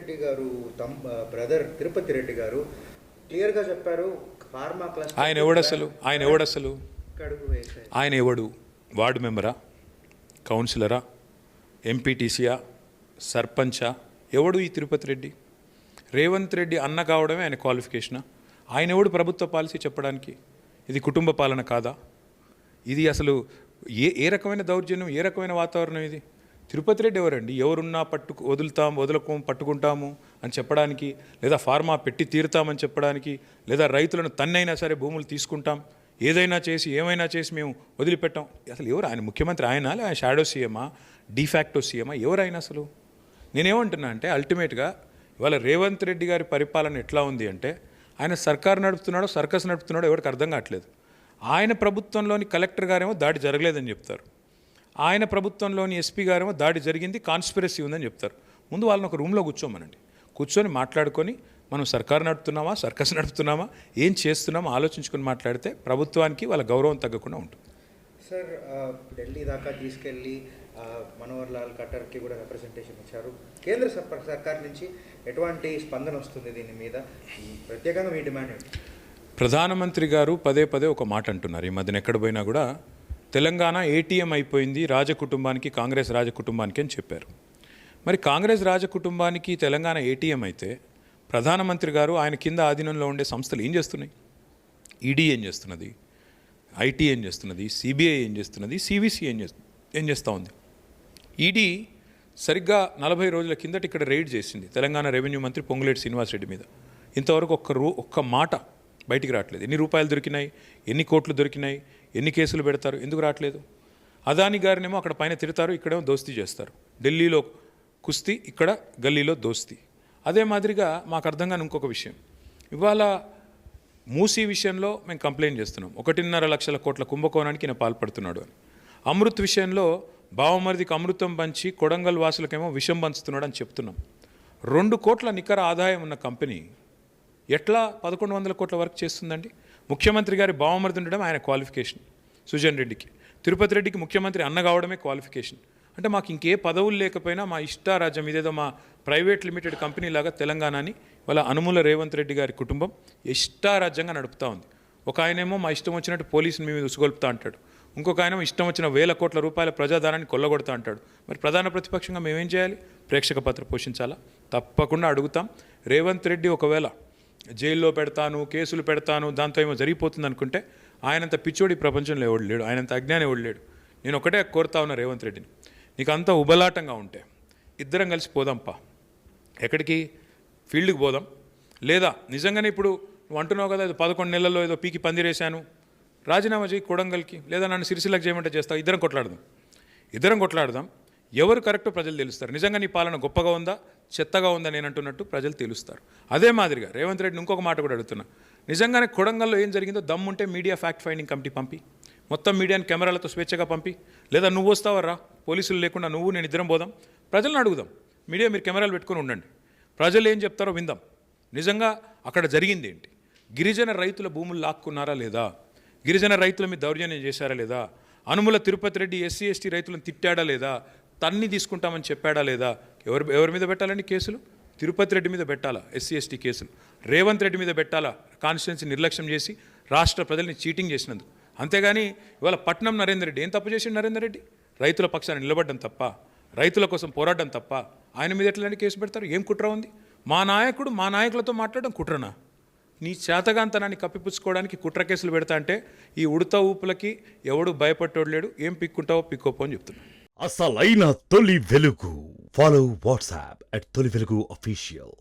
రెడ్డి గారు బ్రదర్ తిరుపతి రెడ్డి గారు క్లియర్గా చెప్పారు, ఫార్మా క్లస్టర్ ఆయన ఎవడసలు ఆయన ఎవడు? వార్డు మెంబరా, కౌన్సిలరా, ఎంపీటీసీయా, సర్పంచా? ఎవడు ఈ తిరుపతి రెడ్డి? రేవంత్ రెడ్డి అన్న కావడమే ఆయన క్వాలిఫికేషనా? ఆయన ఎవడు ప్రభుత్వ పాలసీ చెప్పడానికి? ఇది కుటుంబ పాలన కాదా? ఇది అసలు ఏ రకమైన దౌర్జన్యం, ఏ రకమైన వాతావరణం ఇది? తిరుపతి రెడ్డి ఎవరండి? ఎవరున్నా వదులుకోం పట్టుకుంటాము అని చెప్పడానికి, లేదా ఫార్మా పెట్టి తీరుతామని చెప్పడానికి, లేదా రైతులను తన్నైనా సరే భూములు తీసుకుంటాం, ఏదైనా చేసి ఏమైనా చేసి మేము వదిలిపెట్టాం. అసలు ఎవరు ఆయన? ముఖ్యమంత్రి ఆయన? ఆయన షాడో సీఎమా, డిఫాక్టో సీఎమా? ఎవరైనా అసలు? నేనేమంటున్నా అంటే అల్టిమేట్గా ఇవాళ రేవంత్ రెడ్డి గారి పరిపాలన ఎట్లా ఉంది అంటే, ఆయన సర్కారు నడుపుతున్నాడో సర్కస్ నడుపుతున్నాడో ఎవరికి అర్థం కావట్లేదు. ఆయన ప్రభుత్వంలోని కలెక్టర్ గారేమో దాడి జరగలేదని చెప్తారు, ఆయన ప్రభుత్వంలోని ఎస్పీ గారేమో దాడి జరిగింది, కాన్స్పిరసీ ఉందని చెప్తారు. ముందు వాళ్ళని ఒక రూమ్లో కూర్చొని మాట్లాడుకొని మనం సర్కారు నడుపుతున్నామా, సర్కస్ నడుపుతున్నామా, ఏం చేస్తున్నామో ఆలోచించుకొని మాట్లాడితే ప్రభుత్వానికి వాళ్ళ గౌరవం తగ్గకుండా ఉంటుంది. సార్, ఢిల్లీ దాకా తీసుకెళ్ళి మనోహర్ లాల్ ఖట్టర్కి కూడా రిప్రజెంటేషన్ ఇచ్చారు. కేంద్ర సర్కార్ నుంచి ఎటువంటి స్పందన వస్తుంది దీని మీద? ప్రత్యేకంగా మీ డిమాండ్ ఏంటి? ప్రధానమంత్రి గారు పదే ఒక మాట అంటున్నారు. ఈ మధ్యన ఎక్కడ పోయినా కూడా తెలంగాణ ఏటీఎం అయిపోయింది రాజకుటుంబానికి, కాంగ్రెస్ రాజకుటుంబానికి అని చెప్పారు. మరి కాంగ్రెస్ రాజకుటుంబానికి తెలంగాణ ఏటీఎం అయితే ప్రధానమంత్రి గారు ఆయన కింద ఆధీనంలో ఉండే సంస్థలు ఏం చేస్తున్నాయి? ఈడీ ఏం చేస్తున్నది? ఐటీ ఏం చేస్తున్నది? సిబిఐ ఏం చేస్తున్నది? సివిసి ఏం చేస్తూ ఉంది? ఈడీ సరిగ్గా 40 రోజుల కిందట ఇక్కడ రైడ్ చేసింది తెలంగాణ రెవెన్యూ మంత్రి పొంగులేటి శ్రీనివాసరెడ్డి మీద. ఇంతవరకు ఒక్క మాట బయటికి రావట్లేదు. ఎన్ని రూపాయలు దొరికినాయి, ఎన్ని కోట్లు దొరికినాయి, ఎన్ని కేసులు పెడతారు, ఎందుకు రావట్లేదు? అదాని గారినేమో అక్కడ పైన తిడతారు, ఇక్కడేమో దోస్తీ చేస్తారు. ఢిల్లీలో కుస్తీ, ఇక్కడ గల్లీలో దోస్తీ. అదే మాదిరిగా మాకు అర్థం కాని ఇంకొక విషయం, ఇవాళ మూసీ విషయంలో మేము కంప్లైంట్ చేస్తున్నాం, 1.5 లక్షల కోట్ల కుంభకోణానికి ఈయన పాల్పడుతున్నాడు అని. అమృత్ విషయంలో బావమరిదికి అమృతం పంచి కొడంగల్ వాసులకేమో విషం పంచుతున్నాడు అని చెప్తున్నాం. 2 కోట్ల నికర ఆదాయం ఉన్న కంపెనీ ఎట్లా 1100 కోట్ల వర్క్ చేస్తుందండి? ముఖ్యమంత్రి గారి బావమరిది ఉండడం ఆయన క్వాలిఫికేషన్, సుజన్ రెడ్డికి. తిరుపతి రెడ్డికి ముఖ్యమంత్రి అన్న కావడమే క్వాలిఫికేషన్. అంటే మాకు ఇంకే పదవులు లేకపోయినా మా ఇష్టారాజ్యం, ఇదేదో మా ప్రైవేట్ లిమిటెడ్ కంపెనీ లాగా తెలంగాణని వాళ్ళ అనుమూల రేవంత్ రెడ్డి గారి కుటుంబం ఇష్టారాజ్యంగా నడుపుతూ ఉంది. ఒక ఆయనేమో మా ఇష్టం వచ్చినట్టు పోలీసుని మీద ఉసుగొల్పుతా అంటాడు, ఇంకొక ఆయన ఇష్టం వచ్చిన 1000 కోట్ల రూపాయల ప్రజాధనాన్ని కొల్లగొడతా అంటాడు. మరి ప్రధాన ప్రతిపక్షంగా మేమేం చేయాలి? ప్రేక్షక పాత్ర పోషించాలా? తప్పకుండా అడుగుతాం. రేవంత్ రెడ్డి ఒకవేళ జైల్లో పెడతాను, కేసులు పెడతాను, దాంతో ఏమో జరిగిపోతుంది అనుకుంటే ఆయనంత పిచ్చోడి ప్రపంచంలో ఎవడు లేడు, ఆయనంత అజ్ఞానం ఎవడు లేడు. నేను ఒకటే కోరుతా ఉన్నా రేవంత్ రెడ్డిని, నీకు అంతా ఉబలాటంగా ఉంటే ఇద్దరం కలిసి పోదాంపా. ఎక్కడికి? ఫీల్డ్కి పోదాం. లేదా నిజంగానే ఇప్పుడు నువ్వు అంటున్నావు కదా, 11 నెలల్లో ఏదో పీకి పందిరేశాను, రాజీనామా చేయి కొడంగల్కి, లేదా నన్ను సిరిసిల్లకు చేయమంటే చేస్తావు. ఇద్దరం కొట్లాడదాం. ఎవరు కరెక్టో ప్రజలు తెలుస్తారు. నిజంగా నీ పాలన గొప్పగా ఉందా, చెత్తగా ఉందా నేను అంటున్నట్టు ప్రజలు తెలుస్తారు. అదే మాదిరిగా రేవంత్ రెడ్డిని ఇంకొక మాట కూడా అడుగుతున్నా, నిజంగానే కొడంగల్లో ఏం జరిగిందో దమ్ముంటే మీడియా ఫ్యాక్ట్ ఫైండింగ్ కమిటీ పంపి, మొత్తం మీడియాని కెమెరాలతో స్వేచ్ఛగా పంపి, లేదా నువ్వు వస్తావరా, పోలీసులు లేకుండా నువ్వు నేను ఇద్దరం పోదాం, ప్రజలను అడుగుదాం. మీడియా మీరు కెమెరాలు పెట్టుకొని ఉండండి, ప్రజలు ఏం చెప్తారో విందాం. నిజంగా అక్కడ జరిగింది ఏంటి? గిరిజన రైతుల భూములు లాక్కున్నారా లేదా? గిరిజన రైతుల మీద దౌర్జన్యం చేశారా లేదా? అనుముల తిరుపతి రెడ్డి ఎస్సీ ఎస్టీ రైతులను తిట్టాడా లేదా? తన్ని తీసుకుంటామని చెప్పాడా లేదా? ఎవరి మీద పెట్టాలండి కేసులు? తిరుపతి రెడ్డి మీద పెట్టాలా ఎస్సీ ఎస్టీ కేసులు? రేవంత్ రెడ్డి మీద పెట్టాలా కాన్స్టిట్యున్సీ నిర్లక్ష్యం చేసి రాష్ట్ర ప్రజల్ని చీటింగ్ చేసినందుకు? అంతేగాని ఇవాళ పట్నం నరేందర్ రెడ్డి ఏం తప్పు చేసిండు? నరేందర్ రెడ్డి రైతుల పక్షాన్ని నిలబడడం తప్ప, రైతుల కోసం పోరాడడం తప్ప ఆయన మీద ఎట్లాంటి కేసు పెడతారు? ఏం కుట్ర ఉంది? మా నాయకులతో మాట్లాడడం కుట్రనా? నీ చేతగాంతనాన్ని కప్పిపుచ్చుకోవడానికి కుట్ర కేసులు పెడతా అంటే ఈ ఉడత ఊపులకి ఎవడు భయపట్టోడు లేడు. ఏం పిక్కుంటావో పిక్కోపో అని చెప్తున్నా. అసలైన తొలి వెలుగు. ఫాలో వాట్సాప్ @తొలి వెలుగు official.